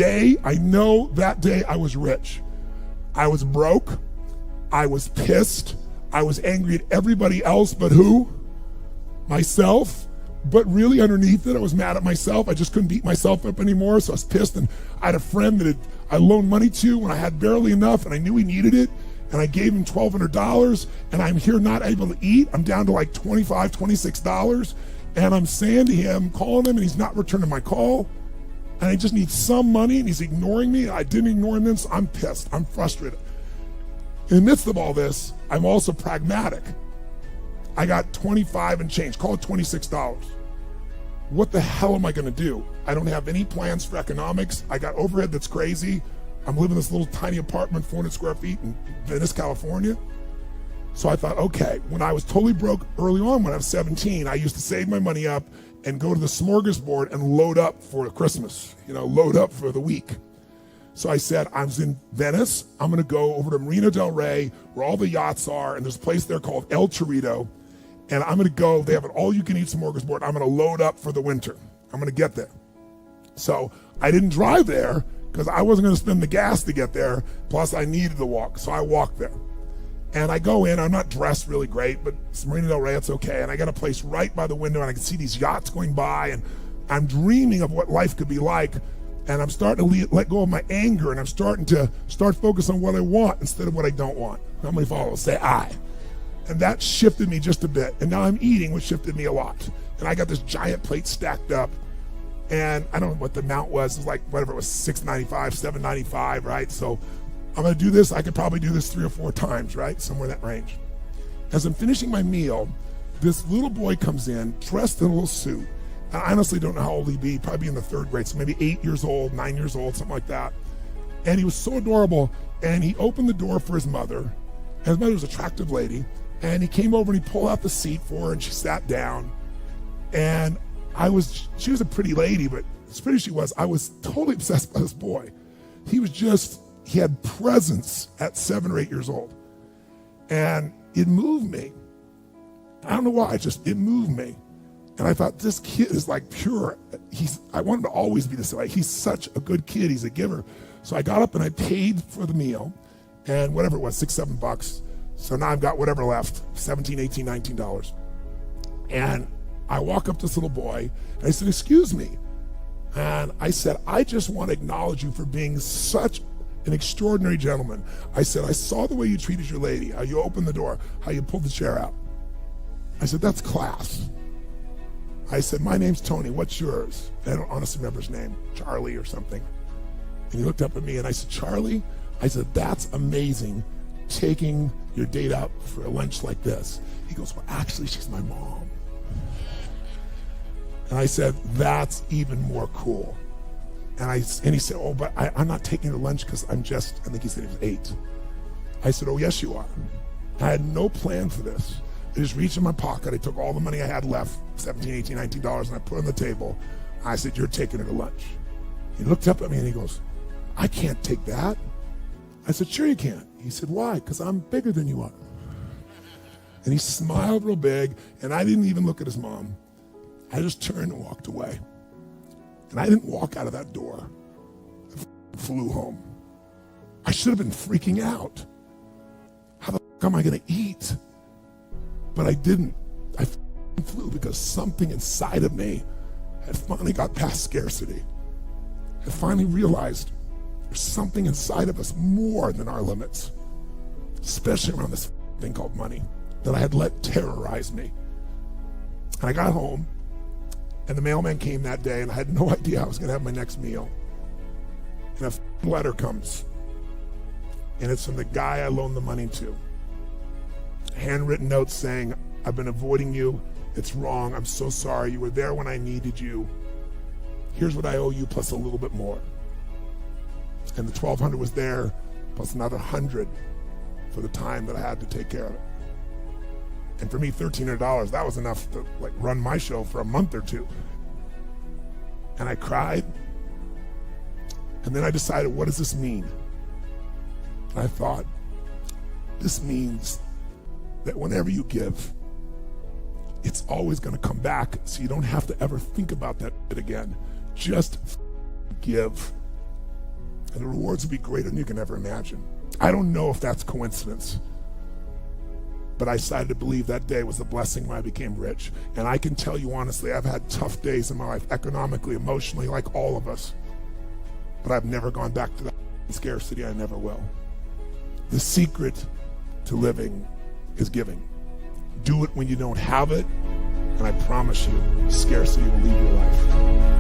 I know that day I was rich. I was broke. I was pissed. I was angry at everybody else but who? Myself. But really underneath it, I was mad at myself. I just couldn't beat myself up anymore, so I was pissed. And I had a friend that I loaned money to when I had barely enough, and I knew he needed it. And I gave him $1,200, and I'm here not able to eat. I'm down to like $25, $26. And I'm saying to him, calling him, and he's not returning my call. And I just need some money, and he's ignoring me. I didn't ignore him then, so I'm pissed. I'm frustrated. In the midst of all this, I'm also pragmatic. I got 25 and change, call it $26. What the hell am I gonna do? I don't have any plans for economics. I got overhead that's crazy. I'm living in this little tiny apartment, 400 square feet in Venice, California. So I thought, okay, when I was totally broke early on, when I was 17, I used to save my money up and go to the smorgasbord and load up for Christmas, load up for the week. So I said, I was in Venice. I'm gonna go over to Marina del Rey, where all the yachts are, and there's a place there called El Torito. And I'm gonna go, they have an all-you-can-eat smorgasbord. I'm gonna load up for the winter. I'm gonna get there. So I didn't drive there because I wasn't gonna spend the gas to get there, plus I needed to walk, so I walked there. And I go in, I'm not dressed really great, but it's Marina del Rey, it's okay. And I got a place right by the window, and I can see these yachts going by, and I'm dreaming of what life could be like. And I'm starting to let go of my anger, and I'm starting to focus on what I want instead of what I don't want. How many followers say I? And that shifted me just a bit. And now I'm eating, which shifted me a lot. And I got this giant plate stacked up. And I don't know what the amount was. It was like, whatever, it was $6.95, $7.95, right? So I'm gonna do this. I could probably do this 3 or 4 times, right? Somewhere in that range. As I'm finishing my meal, this little boy comes in, dressed in a little suit. I honestly don't know how old he'd be, probably in the 3rd grade, so maybe 8 years old, 9 years old, something like that. And he was so adorable. And he opened the door for his mother. And his mother was an attractive lady. And he came over and he pulled out the seat for her, and she sat down. And she was a pretty lady, but as pretty as she was, I was totally obsessed by this boy. He had presence at 7 or 8 years old. And it moved me. I don't know why, it moved me. And I thought, this kid is like pure. I want him to always be this way. He's such a good kid, he's a giver. So I got up and I paid for the meal, and whatever it was, $6, $7. So now I've got whatever left, $17, $18, $19. And I walk up to this little boy, and I said, excuse me. And I said, I just want to acknowledge you for being such an extraordinary gentleman. I said, I saw the way you treated your lady, how you opened the door, how you pulled the chair out. I said, that's class. I said, my name's Tony, what's yours? And I don't honestly remember his name, Charlie or something. And he looked up at me and I said, Charlie? I said, that's amazing, taking your date out for a lunch like this. He goes, well, actually, she's my mom. And I said, that's even more cool. And he said, oh, but I'm not taking her to lunch because I think he said he was 8. I said, oh, yes, you are. I had no plan for this. I just reached in my pocket. I took all the money I had left, $17, $18, $19, and I put it on the table. I said, you're taking her to lunch. He looked up at me and he goes, I can't take that. I said, sure you can. He said, why? Because I'm bigger than you are. And he smiled real big, and I didn't even look at his mom. I just turned and walked away. And I didn't walk out of that door. I flew home. I should have been freaking out. How the fuck am I gonna eat? But I didn't. I flew because something inside of me had finally got past scarcity. I finally realized there's something inside of us more than our limits, especially around this thing called money that I had let terrorize me. And I got home, and the mailman came that day, and I had no idea I was gonna have my next meal. And a letter comes, and it's from the guy I loaned the money to. A handwritten note saying, I've been avoiding you. It's wrong. I'm so sorry. You were there when I needed you. Here's what I owe you plus a little bit more. And the $1,200 was there, plus another $100 for the time that I had to take care of it. And for me, $1,300, that was enough to run my show for a month or two. And I cried. And then I decided, what does this mean? And I thought, this means that whenever you give, it's always gonna come back, so you don't have to ever think about that again. Just give. and the rewards will be greater than you can ever imagine. I don't know if that's coincidence, but I decided to believe that day was a blessing when I became rich. And I can tell you honestly, I've had tough days in my life, economically, emotionally, like all of us. But I've never gone back to that scarcity. I never will. The secret to living is giving. Do it when you don't have it, and I promise you, scarcity will leave your life.